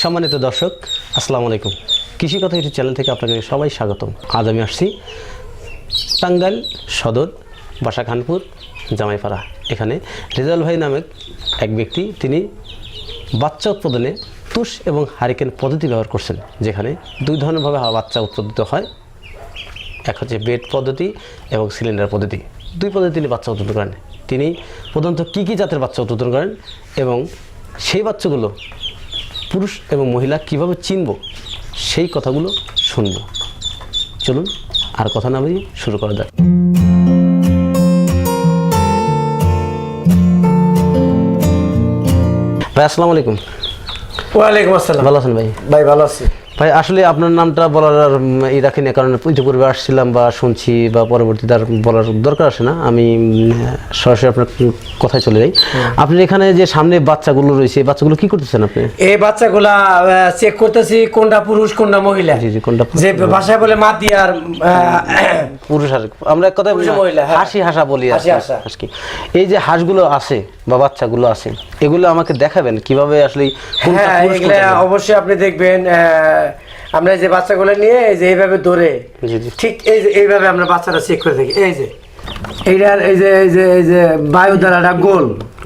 সম্মানিত দর্শক, আসসালামু আলাইকুম। কৃষি কথা ইউটিউব চ্যানেল থেকে আপনাকে সবাই স্বাগতম। আজ আমি আসছি টাঙ্গাইল সদর বাসা খানপুর জামাইপাড়া। এখানে রেজাউল ভাই নামক এক ব্যক্তি, তিনি বাচ্চা উৎপাদনে তুষ এবং হারিকেন পদ্ধতি ব্যবহার করছেন, যেখানে দুই ধরনেরভাবে বাচ্চা উৎপাদিত হয়। এক হচ্ছে বেড পদ্ধতি এবং সিলিন্ডার পদ্ধতি। দুই পদ্ধতি তিনি বাচ্চা উৎপাদন করেন। তিনি প্রধানত কী কী জাতের বাচ্চা উৎপাদন করেন এবং সেই বাচ্চাগুলো পুরুষ এবং মহিলা কিভাবে চিনব, সেই কথাগুলো শুনব। চলুন আর কথা না বলি, শুরু করা যাক। ভাই আসসালামু আলাইকুম। ওয়ালাইকুম আসসালাম। ভালো আছেন ভাই? ভাই ভালো আছি ভাই। আসলে আপনার নামটা বলার আর রাখিনি, কারণ ইতিপূর্বে আসছিলাম বা শুনছি বা পরবর্তীতে আর বলার দরকার আসে না। আমি সরাসরি আপনার কথায় চলে যাই। আপনি এখানে যে সামনে বাচ্চাগুলো রয়েছে, এই বাচ্চাগুলো কি করতেছেন আপনি? এই বাচ্চাগুলা চেক করতেছি কোনটা পুরুষ কোনটা মহিলা। জি জি, কোনটা যে ভাষায় বলে মাদি আর পুরুষ। আর আমরা এক কথায় হাসি হাসা বলি। হাসি। এই যে হাঁসগুলো আছে বা বাচ্চাগুলো আছে, এগুলো আমাকে দেখাবেন কিভাবে আসলে কোনটা পুরুষ কোনটা মহিলা? অবশ্যই আপনি দেখবেন। আমরা যে বাচ্চাগুলো নিয়ে এই যে এইভাবে ধরে ঠিক এই যে এইভাবে আমরা বাচ্চাটা চেক করে থাকি। এই যে এইটার এই যে এই যে এই যে বায়ু দ্বারাটা গোল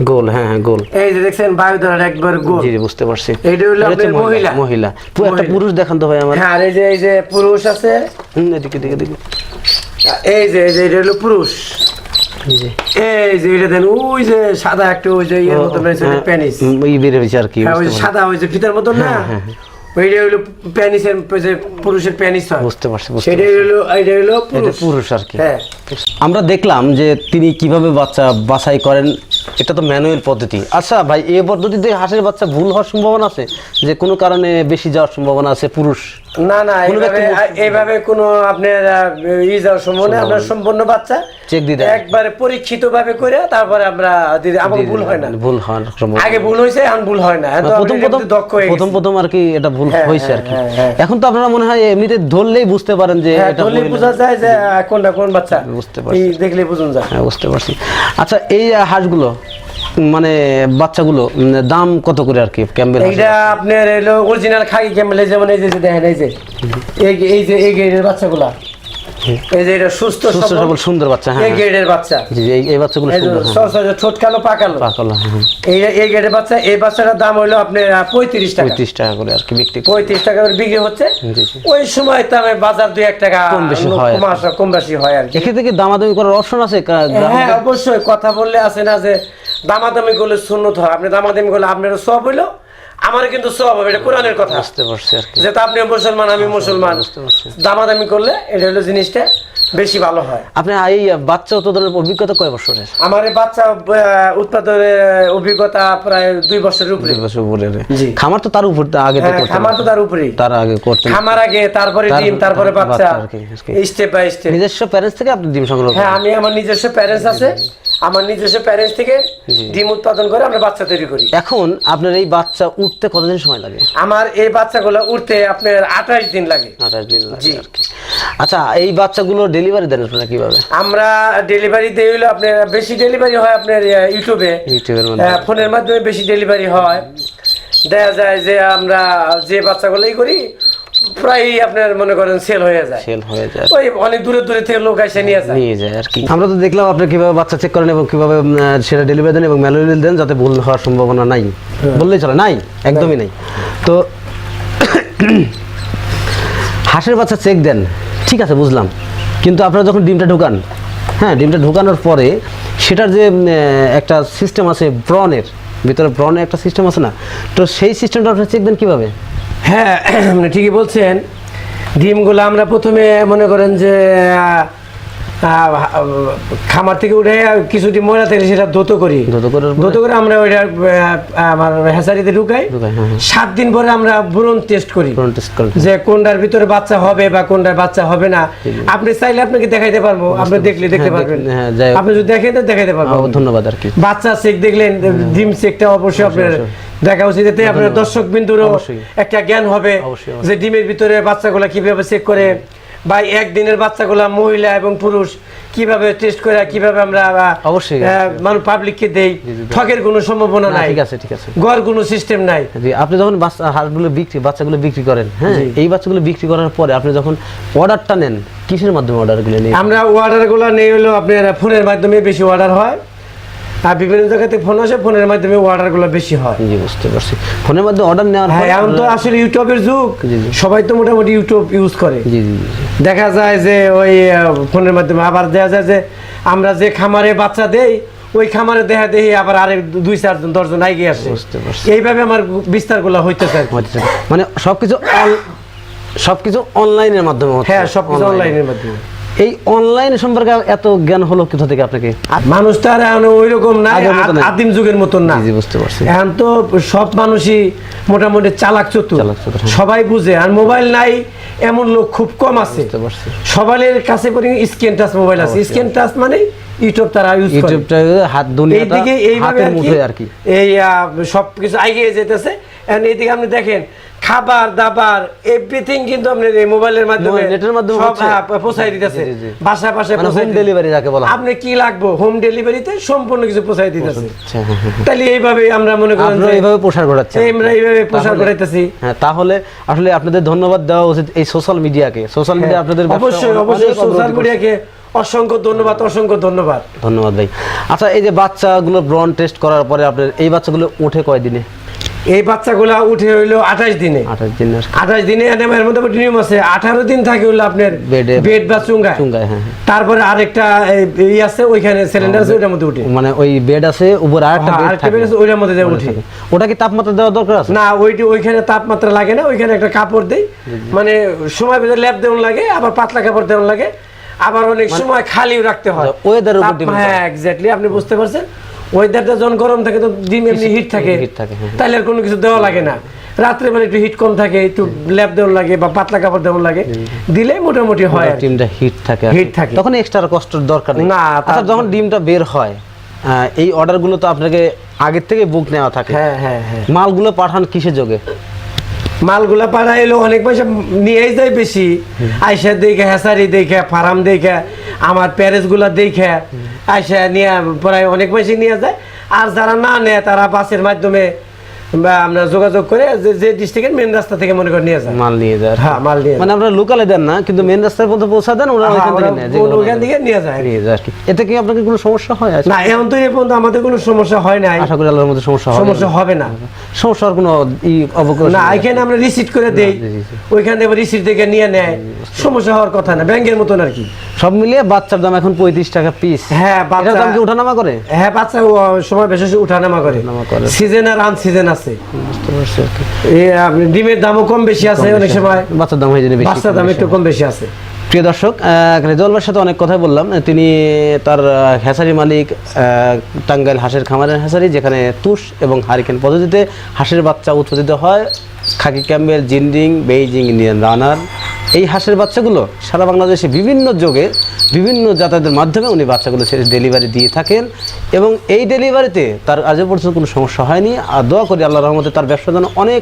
গোল। হ্যাঁ হ্যাঁ, গোল। এই যে দেখছেন বায়ু দ্বারাটা একবার গোল। জি জি, বুঝতে পারছি। এইটা হলো আপনার মহিলা। মহিলা। একটা পুরুষ দেখান তো ভাই আমার। হ্যাঁ, এই যে পুরুষ আছে। এদিকে দিকে দিকে। এই যে এটা হলো পুরুষ। এই যে এটা দেন, ওই যে সাদা একটা ওই যে এর মতো পেনিস এই বের হইছে আর কি, ওই সাদা ওই যে ফিতার মতো না, ওইটা হলো পেনিসের যে পুরুষের পেনিস হয়। বুঝতে পারছি। সেটা হলো এইটা হলো পুরুষ আর কি। হ্যাঁ, আমরা দেখলাম যে তিনি কিভাবে বাচ্চা বাছাই করেন। এটা তো ম্যানুয়াল পদ্ধতি। আচ্ছা ভাই, এই পদ্ধতিতে হাঁসের বাচ্চা ভুল হওয়ার সম্ভাবনা আছে? যে কোনো কারণে বেশি যাওয়ার সম্ভাবনা আছে পুরুষ? না না, এইভাবে কোনো আপনার যাওয়ার সম্ভাবনা। আমরা সম্পূর্ণ বাচ্চা চেক দিতে একবারে পরীক্ষিত ভাবে করে তারপরে আমরা আমার ভুল হয় না। ভুল হওয়ার সম্ভাবনা আগে ভুল হয়েছে, এখন ভুল হয় না। প্রথম আর কি এটা ভুল হয়েছে আর কি। এখন তো আপনারা মনে হয় এমনিতে ধরলেই বুঝতে পারেন যে এটা ধরলেই বোঝা যায় যে কোনটা কোন বাচ্চা। বুঝতে পারছি, দেখলেই বোঝা যায়। হ্যাঁ, বুঝতে পারছি। আচ্ছা, এই হাঁসগুলো মানে বাচ্চাগুলো দাম কত করে আর কি? ক্যাম্বেল এইটা আপনার হলো অরিজিনাল খাকি ক্যাম্বেল। যেমন এই যে দেখেন, এই যে এই গ্রেডের বাচ্চাগুলা, এই যে এটা সুস্থ সবল সুন্দর বাচ্চা। হ্যাঁ, এই গ্রেডের বাচ্চা। জি জি, এই বাচ্চাগুলো সুন্দর। ছোট কালো পাকালো। এই গ্রেডের বাচ্চা। এই বাচ্চাটার দাম হলো আপনার 35 টাকা। 35 টাকা করে আর কি বিক্রি। 35 টাকা করে বিক্রি হচ্ছে। ওই সময় তাহলে বাজার 2-1 টাকা কম বেশি হয় আর কি। এক্ষেত্রে কি দামাদামি করার অপশন আছে? হ্যাঁ, অবশ্যই। কথা বললে আছে না যে দামাদামি করলে সুন্নত হয়। আপনি দামাদামি করলে আপনারও সওয়াব হইলো, আমার কিন্তু সওয়াব হবে। এটা কোরআনের কথা। বুঝতে পারছি আর কি। যেটা আপনি মুসলমান, আমি মুসলমান, দামাদামি করলে এটা হলো জিনিসটা বেশি ভালো হয়। আপনি এই বাচ্চা উৎপাদনের অভিজ্ঞতা কয় বছরের? আমার এই বাচ্চা উৎপাদনের অভিজ্ঞতা প্রায় 2 বছরের উপরে। 2 বছর উপরে। খামার তো তার উপর আগে তো করতেন। খামার তো তার উপরেই। তার আগে করতেন। খামার আগে, তারপরে ডিম, তারপরে বাচ্চা, স্টেপ বাই স্টেপ। নিজস্ব প্যারেন্টস থেকে আপনি ডিম সংগ্রহ করেন? হ্যাঁ, আমি আমার নিজস্ব প্যারেন্টস আছে। আমার নিজস্ব প্যারেন্টস থেকে ডিম উৎপাদন করে আমরা বাচ্চা তৈরি করি। এখন আপনার এই বাচ্চা উঠতে কতদিন সময় লাগে? আমার এই বাচ্চাগুলো উঠতে আপনার 28 দিন লাগে। 28 দিন লাগে আর কি। আচ্ছা, এই বাচ্চাগুলো ডেলিভারি দেন আপনারা কিভাবে? আমরা ডেলিভারি দেই হলো আপনার বেশি ডেলিভারি হয় আপনার ইউটিউবের মধ্যে, ফোনের মাধ্যমে বেশি ডেলিভারি হয়। দেখা যায় যে আমরা যে বাচ্চাগুলোই করি প্রায় আপনার মনে করেন সেল হয়ে যায়। ওই অনেক দূরে দূরে থেকে লোক এসে নিয়ে যায় আর কি। আমরা তো দেখলাম আপনি কিভাবে বাচ্চা চেক করেন এবং কিভাবে সেটা ডেলিভারি দেন এবং ম্যানুয়ালি দেন, যাতে ভুল হওয়ার সম্ভাবনা নাই বললেই চলে। নাই, একদমই নাই। তো হাঁসের বাচ্চা চেক দেন, ঠিক আছে, বুঝলাম। কিন্তু আপনারা যখন ডিমটা ঢোকান, হ্যাঁ, ডিমটা ঢোকানোর পরে সেটার যে একটা সিস্টেম আছে, ব্রনের ভিতরে ব্রনের একটা সিস্টেম আছে না, তো সেই সিস্টেমটা আপনারা চেক দেন কিভাবে? হ্যাঁ, ঠিকই বলছেন। ডিমগুলো আমরা প্রথমে মনে করেন যে খামার থেকে উঠে কিছু ডিম ময়লা থেকে সেটা ধুতো করে আমরা ওইটা আমার হ্যাচারিতে ঢুকাই। 7 দিন পরে আমরা ব্রন টেস্ট করি যে কোনটার ভিতরে বাচ্চা হবে বা কোনটার বাচ্চা হবে না। আপনি চাইলে আপনাকে দেখাইতে পারবো, আপনি দেখতে পারবেন। আপনি যদি দেখেন তো দেখাইতে পারবো। ধন্যবাদ আর কি। বাচ্চা চেক দেখলেন, ডিম চেকটা অবশ্যই আপনার দেখা উচিত। এতে আপনার দর্শক বিন্দুরও একটা জ্ঞান হবে যে ডিমের ভিতরে বাচ্চাগুলা কিভাবে চেক করে, বা একদিনের বাচ্চাগুলা মহিলা এবং পুরুষ কিভাবে টেস্ট করে কিভাবে আমরা অবশ্যই মানুষ পাবলিককে দেই, ঠকের কোনো সম্ভাবনা নাই। ঠিক আছে ঠিক আছে, গড় কোনো সিস্টেম নাই। জি, আপনি যখন বাচ্চাগুলো বিক্রি করেন, হ্যাঁ, এই বাচ্চাগুলো বিক্রি করার পরে আপনি যখন অর্ডারটা নেন, কিসের মাধ্যমে অর্ডারগুলো নেন? আমরা অর্ডারগুলো নেই হলো আপনার ফোনের মাধ্যমে বেশি অর্ডার হয়, আর বিভিন্ন জায়গা থেকে ফোন আসে, ফোনের মাধ্যমে অর্ডারগুলো বেশি হয়। জি, বুঝতে পারছি। ফোনের মাধ্যমে অর্ডার নেওয়ার পরে এখন তো আসলে ইউটিউবের যুগ, সবাই তো মোটামুটি ইউটিউব ইউজ করে। জি জি, দেখা যায় যে ওই ফোনের মাধ্যমে, আবার দেখা যায় যে আমরা যে খামারে বাচ্চা দেই ওই খামারে দেখা দেখি আবার আরেক 2-4 জন 10 জন আগে আসে। এইভাবে আমার বিস্তারগুলো হইতেছে। মানে সবকিছু অনলাইনের মাধ্যমে হচ্ছে। হ্যাঁ, সবকিছু অনলাইনের মাধ্যমে। এই অনলাইন সম্পর্কে এত জ্ঞান হলো কোথা থেকে আপনাকে? মানুষ তো আর এখন ওইরকম না, আদিম যুগের মতন না। জি, বুঝতে পারছি। এখন তো সব মানুষই মোটামুটি চালাক চতুর, সবাই বুঝে। আর মোবাইল নাই এমন লোক খুব কম আছে। সবার কাছে করে স্ক্রিন টাচ মোবাইল আছে। স্ক্রিন টাচ মানে ইউটিউব তারা ইউজ করে, ইউটিউবটা হাত দুনিয়াটা হাতের মুঠোয় আর কি। এই সবকিছু এগিয়ে যেতেছে। এখন এইদিকে আপনি দেখেন খাবার দাবার এভরিথিং কিন্তু আপনার এই মোবাইলের মাধ্যমে, নেটের মাধ্যমে সব পৌঁছায় দিতেছে, বাসা হোম ডেলিভারি যাকে বলা হয়। আপনি কি লাগবে হোম ডেলিভারিতে সম্পূর্ণ কিছু পৌঁছায় দিতেছে। তাহলে এইভাবে আমরা মনে করি আমরা এইভাবে প্রসার ঘটাচ্ছি, আমরা এইভাবে প্রসার ঘটাইতেছি। হ্যাঁ, তাহলে আসলে আপনাদের ধন্যবাদ দেওয়া উচিত এই সোশ্যাল মিডিয়াকে। সোশ্যাল মিডিয়া আপনাদের অবশ্যই সোশ্যাল মিডিয়াকে অসংখ্য ধন্যবাদ, অসংখ্য ধন্যবাদ। ধন্যবাদ ভাই। আচ্ছা, এই যে বাচ্চাগুলো ব্রন টেস্ট করার পরে আপনার এই বাচ্চাগুলো উঠে কয় দিনে? এই বাচ্চাগুলো উঠে হইলো 28 দিনে। 28 দিনে এর মধ্যে নিয়ম আছে। 18 দিন থাকে হলো আপনার বেড বা চুঙ্গায়। হ্যাঁ, তারপরে আরেকটা এই আছে, ওইখানে সিলিন্ডার আছে, ওইটার মধ্যে উঠে। মানে ওই বেড আছে, উপরে আরেকটা বেড আছে, ওইটার মধ্যে উঠে। ওটা কি তাপমাত্রা দেওয়া দরকার আছে? না, ওইখানে তাপমাত্রা লাগে না। ওইখানে একটা কাপড় দেই, মানে সময় ভেতরে ল্যাপ দেওয়া লাগে, আবার পাতলা কাপড় দেওয়া লাগে, আবার অনেক সময় খালিও রাখতে হয়। ওয়েদারের উপর ডিপেন্ড। হ্যাঁ, এক্স্যাক্টলি, আপনি বুঝতে পারছেন। ওয়েদারটা যখন গরম থাকে তো ডিম এমনি হিট থাকে, তাহলে আর কোনো কিছু দেওয়া লাগে না। রাত্রে মানে একটু হিট কম থাকে, একটু ল্যাপ দেওয়া লাগে বা পাতলা কাপড় দেওয়া লাগে, দিলে মোটামুটি হয়। ডিমটা হিট থাকে, তখন এক্সট্রা কষ্টের দরকার নেই। না, আচ্ছা, যখন ডিমটা বের হয়, এই অর্ডারগুলো তো আপনাকে আগের থেকে বুক নেওয়া থাকে। হ্যাঁ হ্যাঁ হ্যাঁ। মালগুলো পাঠান কিসের যোগে? মালগুলা পাড়া এলো অনেক পয়সা নিয়েই যায় বেশি। আইসা দেখে, হ্যাসারি দেখে, ফার্ম দেখে, আমার প্যারেসগুলা দেখে আইসা নিয়ে প্রায় অনেক পয়সা নিয়ে যায়। আর যারা না নেয় তারা বাসের মাধ্যমে বা আমরা যোগাযোগ করে যে ডিস্ট্রিক্টের মেন রাস্তা থেকে মনে করে নিয়ে যায়, মাল নিয়ে যায়। হ্যাঁ, মাল নিয়ে, মানে আপনারা লোকালে দেন না, কিন্তু মেন রাস্তার পর্যন্ত পৌঁছা দেন, ওরা ওইখান থেকে নেয়, ওইখান থেকে নিয়ে যায়। এতে কি আপনাদের কোনো সমস্যা হয়? না, এখন তো এই পর্যন্ত আমাদের কোনো সমস্যা হয় না। আশা করি আল্লাহর মধ্যে সমস্যা হবে না। সমস্যার কোনো অবকাশ না, এখানে আমরা রিসিট করে দেই, ওইখানে আবার রিসিট থেকে নিয়ে নেয়, সমস্যা হওয়ার কথা না, ব্যাংকের মতন আর কি। সব মিলিয়ে বাচ্চার দাম এখন 35 টাকা পিস। হ্যাঁ, বাচ্চার দাম কি ওঠানামা করে? হ্যাঁ, বাচ্চা সময় বেশি উঠানামা করে, সিজন আর আনসিজন আছে। ডিমের দামও কম বেশি আছে, অনেক সময় বাচ্চার দাম বাচ্চার দাম একটু কম বেশি আছে। প্রিয় দর্শক, রেজাউল ভাইয়ের সাথে অনেক কথা বললাম। তিনি তার হ্যাচারি মালিক, টাঙ্গাইল হাঁসের খামারের হ্যাচারি, যেখানে তুষ এবং হারিকেন পদ্ধতিতে হাঁসের বাচ্চা উৎপাদিত হয়। খাকি ক্যাম্বেল, জিন্ডিং, বেইজিং, ইন্ডিয়ান রানার, এই হাঁসের বাচ্চাগুলো সারা বাংলাদেশে বিভিন্ন যোগে বিভিন্ন যাতায়াতের মাধ্যমে উনি বাচ্চাগুলো ডেলিভারি দিয়ে থাকেন। এবং এই ডেলিভারিতে তার আজও পর্যন্ত কোনো সমস্যা হয়নি। আর দোয়া করি আল্লাহর রহমতে তার ব্যবসা যেন অনেক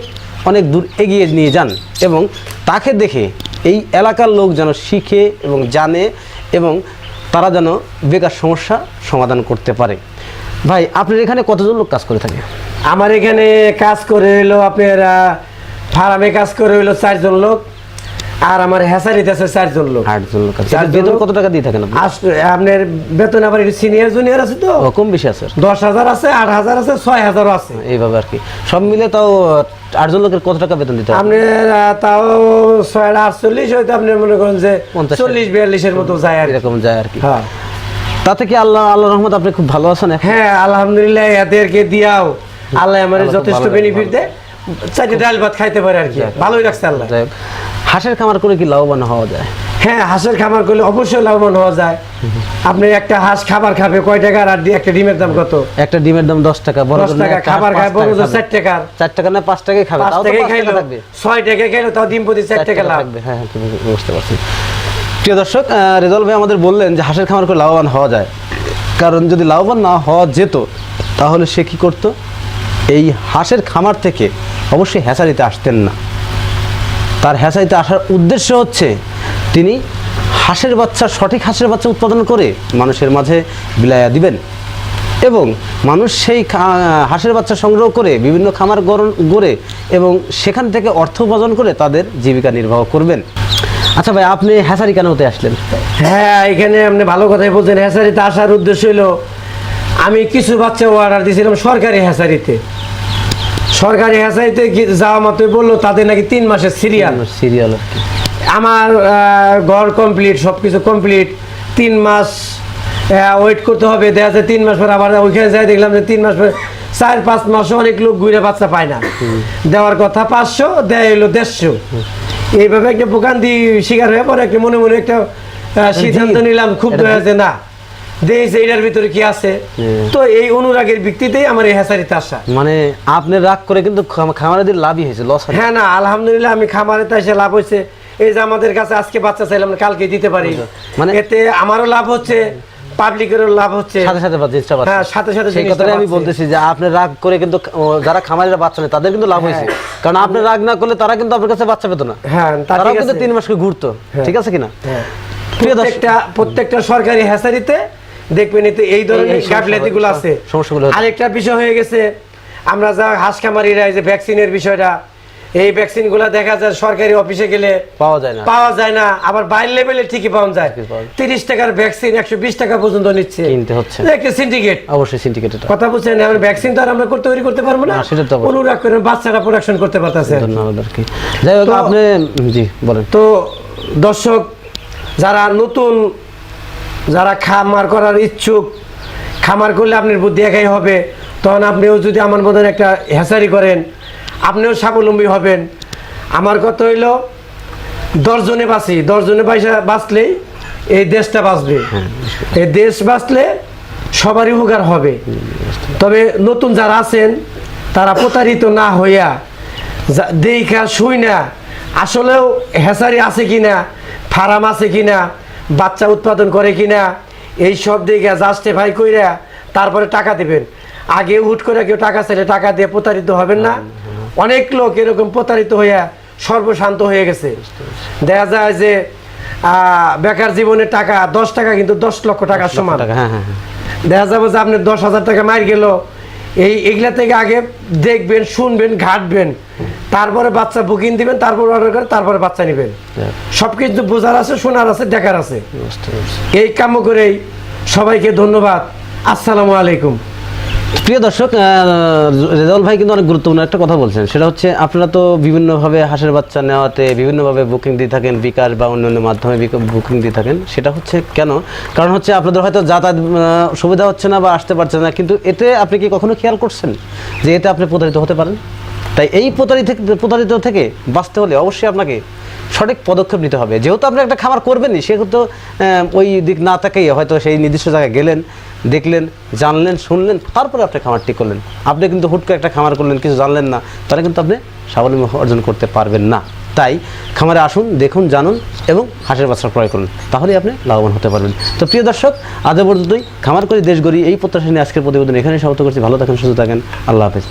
অনেক দূর এগিয়ে নিয়ে যান, এবং তাকে দেখে এই এলাকার লোক যেন শিখে এবং জানে, এবং তারা যেন বেকার সমস্যা সমাধান করতে পারে। ভাই, আপনার এখানে কতজন লোক কাজ করে থাকে? আমার এখানে কাজ করে হইলো আপনার ফার্মে কাজ করে হইলো 4 জন লোক, আর আমার হ্যাচারিতে আছে 4 জন লোক। 8 জন লোক। বেতন কত টাকা দিয়ে থাকেন আপনি? আপনার বেতন আবার সিনিয়র জুনিয়র আছে তো কম বেশি আছে, 10,000 আছে, 8,000 আছে, 6,000 আছে, এইভাবে আর কি। সব মিলে তাও 8 জন লোকের কত টাকা বেতন দিতে হয়? আপনার তাও 6,48 হয়তো আপনি মনে করেন যে 40-42 এর মতো যায়, এরকম যায় আর কি। হ্যাঁ, তাতে কি আল্লাহর রহমত আপনি খুব ভালো আছেন? হ্যাঁ, আলহামদুলিল্লাহ। এদেরকে দিয়াও আল্লাহ আমাদের যথেষ্ট বেনিফিট দেয়, 4 ডাল ভাত খাইতে পারে আর কি, ভালোই রাখছে আল্লাহ। হাঁসের খামার করে কি লাভবান হওয়া যায়? হ্যাঁ, হাঁসের খামার করলে অবশ্যই লাভবান হওয়া যায়। আপনি একটা হাঁস খাবার খাবে কয় টাকা, আর একটা ডিমের দাম কত? একটা ডিমের দাম 10 টাকা, বড় 10 টাকা। খাবার খায় বড় 4 টাকা। 4 টাকা না 5 টাকাই খাবে, তাও 5 টাকা খাইলো, 6 টাকা খাইলো, তাও ডিম প্রতি 4 টাকা লাভ। হ্যাঁ, বুঝতে পারছি। প্রিয় দর্শক, রেজাউল ভাই আমাদের বললেন যে হাঁসের খামার করে লাভবান হওয়া যায়। কারণ যদি লাভবান না হওয়া যেত তাহলে সে কি করতো? এই হাঁসের খামার থেকে অবশ্যই হ্যাচারিতে আসতেন না। তার হ্যাচারিতে আসার উদ্দেশ্য হচ্ছে তিনি হাঁসের বাচ্চা, সঠিক হাঁসের বাচ্চা উৎপাদন করে মানুষের মাঝে বিলাইয়া দিবেন এবং মানুষ সেই হাঁসের বাচ্চা সংগ্রহ করে বিভিন্ন খামার গড়ে এবং সেখান থেকে অর্থ উপার্জন করে তাদের জীবিকা নির্বাহ করবেন। আচ্ছা ভাই, আপনি হ্যাচারি কেন হতে আসলেন? হ্যাঁ, এখানে আপনি ভালো কথাই বলছেন। হ্যাচারিতে আসার উদ্দেশ্য হলো, আমি কিছু বাচ্চা অর্ডার দিয়েছিলাম সরকারি হ্যাচারিতে। সরকারি হ্যাচারিতে যাওয়া মাত্রই বললো তাদের নাকি 3 মাসের সিরিয়াল। আমার ঘর কমপ্লিট, সব কিছু কমপ্লিট, 3 মাস ওয়েট করতে হবে। দেখা যায় 3 মাস পর আবার ওইখানে যাই, দেখলাম যে 3 মাস পরে 4-5 মাসে অনেক লোক ঘুরে বাচ্চা পায় না। দেওয়ার কথা 500, দেয় হলো 150। এইভাবে একটা ভোগান্তি শিকার হয়ে পরে একটা মনে মনে একটা সিদ্ধান্ত নিলাম, খুব হয়েছে না দেখছি এটার ভিতরে কি আছে। তো এই অনুরাগের ভিত্তিতেই আমার এই হ্যাচারিতে আসা। মানে আপনি রাগ করে কিন্তু খামারেদের লাভই হয়েছে, লস? হ্যাঁ না, আলহামদুলিল্লাহ আমি খামারেতে এসে লাভ হয়েছে। এই যে আমাদের কাছে আজকে বাচ্চা চাইলাম, কালকে দিতে পারি, মানে এতে আমারও লাভ হচ্ছে, পাবলিকেরও লাভ হচ্ছে, সাথে সাথে হ্যাঁ, সাথে সাথে সেই কথাই আমি বলতেছি যে আপনি রাগ করে কিন্তু যারা খামারিরা বাচ্চা নেয় তাদের কিন্তু লাভ হয়েছে, কারণ আপনি রাগ না করলে তারা কিন্তু আপনার কাছে বাচ্চা পেত না। হ্যাঁ, তারা কিন্তু 3 মাস করে ঘুরতো, ঠিক আছে কিনা? প্রত্যেকটা সরকারি হ্যাচারিতে দেখবেন এতে এই ধরনের গাফিলতিগুলো আছে, সমস্যাগুলো। আরেকটা বিষয় হয়ে গেছে, আমরা যা হাঁস খামারিরা এই যে ভ্যাকসিনের বিষয়টা, এই ভ্যাকসিনগুলো দেখা যায় সরকারি অফিসে গেলে পাওয়া যায় না, আবার বাইরের লেভেলে ঠিকই পাওয়া যায়। 30 টাকার ভ্যাকসিন 120 টাকা পর্যন্ত নিচ্ছে, কিনতে হচ্ছে। একটা সিন্ডিকেট, অবশ্যই সিন্ডিকেট কথা বুঝছেন। আমরা ভ্যাকসিন তো আর আমরা তৈরি করতে পারবো না, সেটা তো অনুরাগ করে বাচ্চারা প্রোডাকশন করতে পারতেছে। ধন্যবাদ আর কি। যাই হোক, আপনি জি বলেন। তো দর্শক যারা নতুন, যারা খামার করার ইচ্ছুক, খামার করলে আপনার বুদ্ধি একাই হবে, তখন আপনিও যদি আমার মতন একটা হ্যাচারি করেন, আপনিও স্বাবলম্বী হবেন। আমার কথা হইল 10 জনে বাঁচি, 10 জনে বাঁচলেই এই দেশটা বাঁচবে। এই দেশ বাঁচলে সবারই উপকার হবে। তবে নতুন যারা আছেন তারা প্রতারিত না হইয়া দেখা শুই না আসলেও হ্যাচারি আছে কিনা, ফার্ম আছে কিনা, বাচ্চা উৎপাদন করে কিনা, এই সব দিকে জাস্টিফাই কইরা তারপরে টাকা দিবেন। আগে হুট করে কেউ টাকা চাইলে টাকা দিয়ে প্রতারিত হবেন না। অনেক লোক এরকম প্রতারিত হইয়া সর্বশান্ত হয়ে গেছে। দেখা যায় যে বেকার জীবনের টাকা 10 টাকা কিন্তু 10 লক্ষ টাকার সমান। দেখা যাবে যে আপনি 10,000 টাকা মার গেল। এইগুলা থেকে আগে দেখবেন, শুনবেন, ঘাটবেন, তারপরে বাচ্চা বুকিং দিবেন, তারপর অর্ডার করে তারপরে বাচ্চা নেবেন। সবকিছু বোঝার আছে, শোনার আছে, দেখার আছে। এই কাম করেই সবাইকে ধন্যবাদ। আসসালামু আলাইকুম। প্রিয় দর্শক, রেজাউল ভাই কিন্তু অনেক গুরুত্বপূর্ণ একটা কথা বলছেন, সেটা হচ্ছে আপনারা তো বিভিন্নভাবে হাঁসের বাচ্চা নেওয়াতে বিভিন্নভাবে বুকিং দিয়ে থাকেন, বিকাশ বা অন্যান্য মাধ্যমে বুকিং দিয়ে থাকেন। সেটা হচ্ছে কেন? কারণ হচ্ছে আপনাদের হয়তো যাতায়াত সুবিধা হচ্ছে না বা আসতে পারছেন না, কিন্তু এতে আপনি কি কখনো খেয়াল করছেন যে এতে আপনি প্রতারিত হতে পারেন? তাই এই প্রতারিত থেকে বাঁচতে হলে অবশ্যই আপনাকে সঠিক পদক্ষেপ নিতে হবে। যেহেতু আপনি একটা খামার করবেনই, সেহেতু ওই দিক না তাকাই হয়তো সেই নির্দিষ্ট জায়গায় গেলেন, দেখলেন, জানলেন, শুনলেন, তারপরে আপনি খামারটি করলেন। আপনি কিন্তু হুট করে একটা খামার করলেন, কিছু জানলেন না, তাহলে কিন্তু আপনি স্বাবলম্বী অর্জন করতে পারবেন না। তাই খামারে আসুন, দেখুন, জানুন এবং হাঁসের বাচ্চা ক্রয় করুন, তাহলেই আপনি লাভবান হতে পারবেন। তো প্রিয় দর্শক, আজ পর্যন্তই। খামার করে দেশ গড়ি এই প্রত্যাশা নিয়ে আজকের প্রতিবেদন এখানে সমাপ্ত করছি। ভালো থাকেন, সুস্থ থাকেন। আল্লাহ হাফেজ।